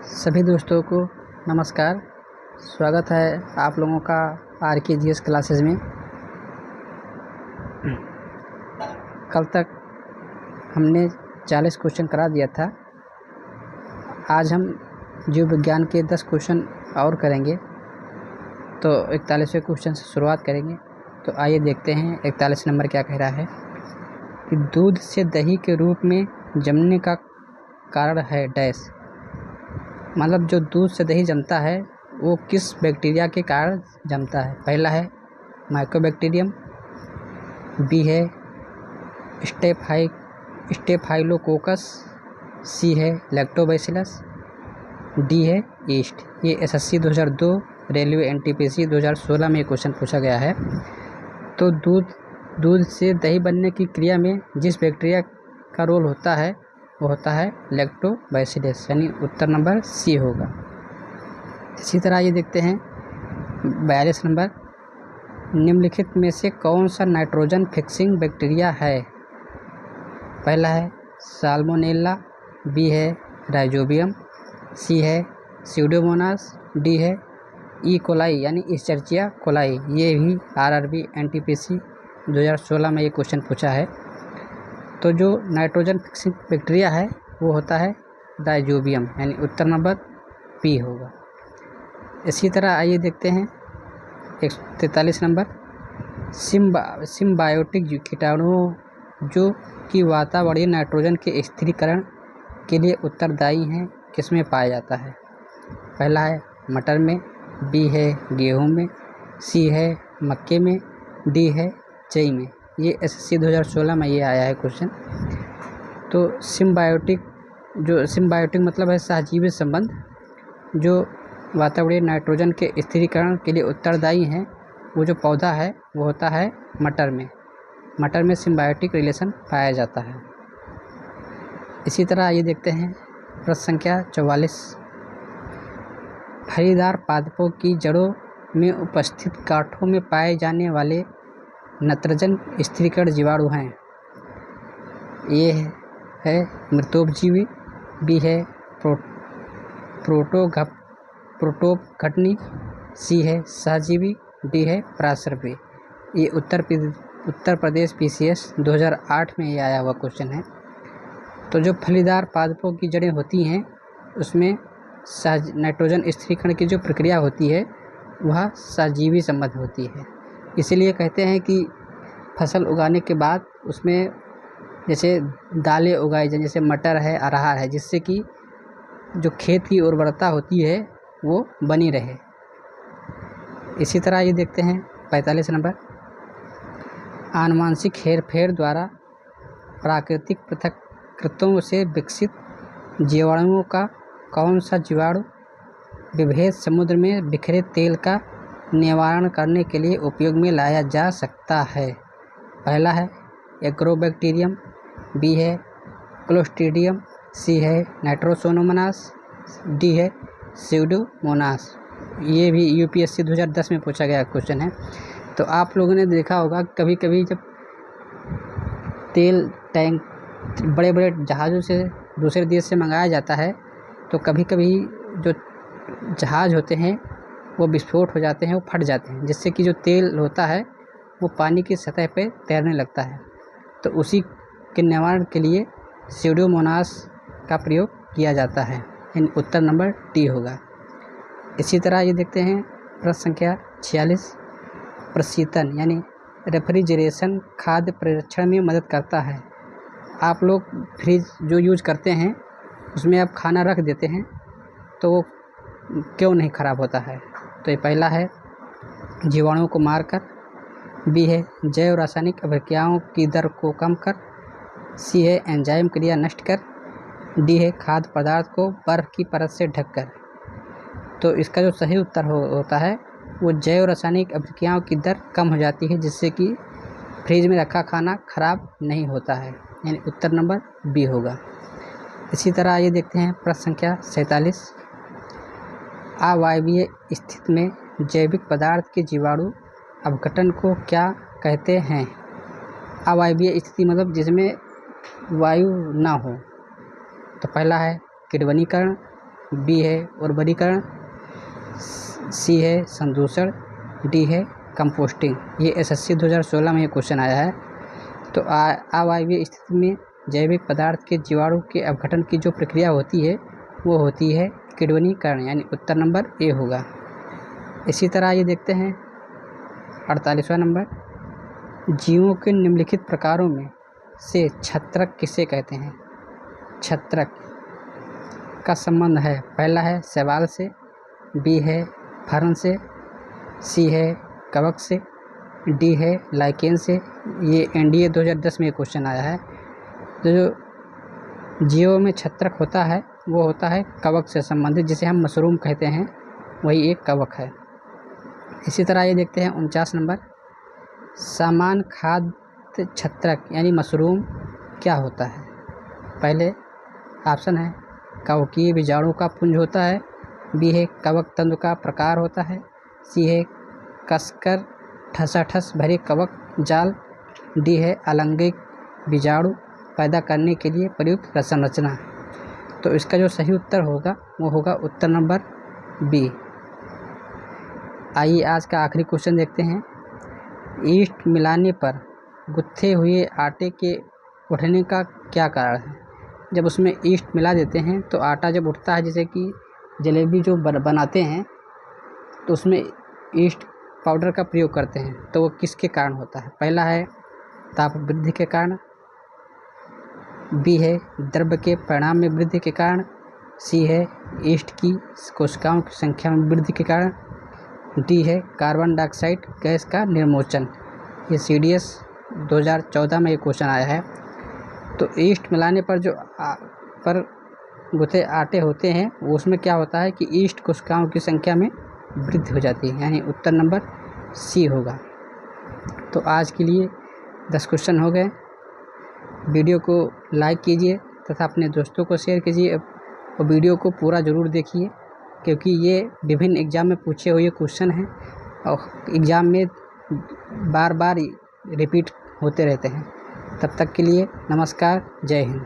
सभी दोस्तों को नमस्कार। स्वागत है आप लोगों का आर के जी एस क्लासेस में। कल तक हमने 40 क्वेश्चन करा दिया था। आज हम जीव विज्ञान के 10 क्वेश्चन और करेंगे, तो 41वें क्वेश्चन से शुरुआत करेंगे। तो आइए देखते हैं 41 नंबर क्या कह रहा है कि दूध से दही के रूप में जमने का कारण है डैश। मतलब जो दूध से दही जमता है वो किस बैक्टीरिया के कारण जमता है। पहला है माइकोबैक्टीरियम, बी है स्टेफाइलोकोकस, सी है लैक्टोबैसिलस, डी है ईस्ट। ये एसएससी 2002, रेलवे एनटीपीसी 2016 में क्वेश्चन पूछा गया है। तो दूध से दही बनने की क्रिया में जिस बैक्टीरिया का रोल होता है वो होता है लैक्टोबैसिलस, यानी उत्तर नंबर सी होगा। इसी तरह ये देखते हैं 42 नंबर, निम्नलिखित में से कौन सा नाइट्रोजन फिक्सिंग बैक्टीरिया है। पहला है साल्मोनेला, बी है राइजोबियम, सी है स्यूडोमोनास, डी है ई कोलाई यानी इस्चर्चिया कोलाई। ये भी आरआरबी एनटीपीसी 2016 में ये क्वेश्चन पूछा है। तो जो नाइट्रोजन फिक्सिंग बैक्टीरिया है वो होता है राइजोबियम, यानी उत्तर नंबर पी होगा। इसी तरह आइए देखते हैं 143 नंबर, सिम्बायोटिक कीटाणुओं जो कि वातावरणीय नाइट्रोजन के स्थिरीकरण के लिए उत्तरदायी हैं किसमें पाया जाता है। पहला है मटर में, बी है गेहूं में, सी है मक्के में, डी है जई में। ये एसएससी 2016 में ये आया है क्वेश्चन। तो सिम्बायोटिक मतलब है सहजीवी संबंध, जो वातावरणीय नाइट्रोजन के स्थिरीकरण के लिए उत्तरदायी हैं। वो जो पौधा है वो होता है मटर में सिम्बायोटिक रिलेशन पाया जाता है। इसी तरह ये देखते हैं प्रश्न संख्या 44, फलीदार पादपों की जड़ों में उपस्थित गांठों में पाए जाने वाले नत्रजन स्थिरीकरण जीवाणु हैं। ए है मृतोपजीवी, बी है प्रोटोपघटनी, सी है सहजीवी, डी है परासरपी। ये उत्तर प्रदेश पीसीएस 2008 में ये आया हुआ क्वेश्चन है। तो जो फलीदार पादपों की जड़ें होती हैं उसमें नाइट्रोजन स्थिरीकरण की जो प्रक्रिया होती है वह सहजीवी संबंध होती है। इसीलिए कहते हैं कि फसल उगाने के बाद उसमें जैसे दालें उगाई जाए, जैसे मटर है, अरहर है, जिससे कि जो खेत की उर्वरता होती है वो बनी रहे। इसी तरह ये देखते हैं 45 नंबर, आनुवंशिक हेरफेर द्वारा प्राकृतिक पृथक्कृतों से विकसित जीवाणुओं का कौन सा जीवाणु विभेद समुद्र में बिखरे तेल का निवारण करने के लिए उपयोग में लाया जा सकता है। पहला है एग्रोबैक्टीरियम, बी है क्लोस्ट्रीडियम, सी है नाइट्रोसोमोनास, डी है स्यूडोमोनास। ये भी यूपीएससी 2010 में पूछा गया क्वेश्चन है। तो आप लोगों ने देखा होगा कभी कभी जब तेल टैंक बड़े बड़े जहाज़ों से दूसरे देश से मंगाया जाता है तो कभी कभी जो जहाज़ होते हैं वो विस्फोट हो जाते हैं, वो फट जाते हैं, जिससे कि जो तेल होता है वो पानी की सतह पे तैरने लगता है। तो उसी के निवारण के लिए स्यूडोमोनास का प्रयोग किया जाता है, यानी उत्तर नंबर डी होगा। इसी तरह ये देखते हैं प्रश्न संख्या 46, प्रशीतन यानी रेफ्रिजरेशन खाद्य परिरक्षण में मदद करता है। आप लोग फ्रिज जो यूज करते हैं उसमें आप खाना रख देते हैं तो वो क्यों नहीं ख़राब होता है। तो ये पहला है जीवाणुओं को मारकर, बी है जैव रासायनिक अभिक्रियाओं की दर को कम कर, सी है एंजाइम क्रिया नष्ट कर, डी है खाद्य पदार्थ को बर्फ़ की परत से ढककर। तो इसका जो सही उत्तर होता है वो जैव रासायनिक अभिक्रियाओं की दर कम हो जाती है, जिससे कि फ्रिज में रखा खाना खराब नहीं होता है, यानी उत्तर नंबर बी होगा। इसी तरह ये देखते हैं प्रश्न संख्या 47, अवायवीय स्थिति में जैविक पदार्थ के जीवाणु अपघटन को क्या कहते हैं। अवायवीय स्थिति मतलब जिसमें वायु ना हो। तो पहला है किण्वनीकरण, बी है उर्वरीकरण, सी है संदूषण, डी है कंपोस्टिंग। ये SSC 2016 में ये क्वेश्चन आया है। तो अवायवीय स्थिति में जैविक पदार्थ के जीवाणु के अपघटन की जो प्रक्रिया होती है वो होती है किण्वनीकरण, यानी उत्तर नंबर ए होगा। इसी तरह ये देखते हैं 48वां नंबर, जीवों के निम्नलिखित प्रकारों में से छत्रक किसे कहते हैं? छत्रक का संबंध है, पहला है शैवाल से, बी है फर्न से, सी है कवक से, डी है लाइकेन से। ये NDA 2010 में क्वेश्चन आया है। तो जो जीवों में छत्रक होता है वो होता है कवक से संबंधित, जिसे हम मशरूम कहते हैं, वही एक कवक है। इसी तरह ये देखते हैं 49 नंबर, समान खाद्य छत्रक यानी मशरूम क्या होता है? पहले ऑप्शन है कवकीय बीजाणु का पुंज होता है, बी है कवक तंतु का प्रकार होता है, सी है कसकर ठसाठस भरे कवक जाल, डी है अलैंगिक बीजाणु पैदा करने के लिए प्रयुक्त संरचना। तो इसका जो सही उत्तर होगा वो होगा उत्तर नंबर बी। आइए आज का आखिरी क्वेश्चन देखते हैं। ईस्ट मिलाने पर गुत्थे हुए आटे के उठने का क्या कारण है? जब उसमें ईस्ट मिला देते हैं तो आटा जब उठता है, जैसे कि जलेबी जो बनाते हैं तो उसमें ईस्ट पाउडर का प्रयोग करते हैं, तो वो किसके कारण होता है? पहला है ताप वृद्धि के कारण, बी है द्रव्य के परिणाम में वृद्धि के कारण, सी है ईस्ट की कोशिकाओं की संख्या में वृद्धि के कारण, डी है कार्बन डाइऑक्साइड गैस का निर्मोचन। ये CDS 2014 में ये क्वेश्चन आया है। तो ईस्ट मिलाने पर जो पर गुथे आटे होते हैं वो उसमें क्या होता है कि ईस्ट कोशिकाओं की संख्या में वृद्धि हो जाती है, यानी उत्तर नंबर सी होगा। तो आज के लिए 10 क्वेश्चन हो गए। वीडियो को लाइक कीजिए तथा अपने दोस्तों को शेयर कीजिए और वीडियो को पूरा ज़रूर देखिए, क्योंकि ये विभिन्न एग्ज़ाम में पूछे हुए क्वेश्चन हैं और एग्ज़ाम में बार बार रिपीट होते रहते हैं। तब तक के लिए नमस्कार, जय हिंद।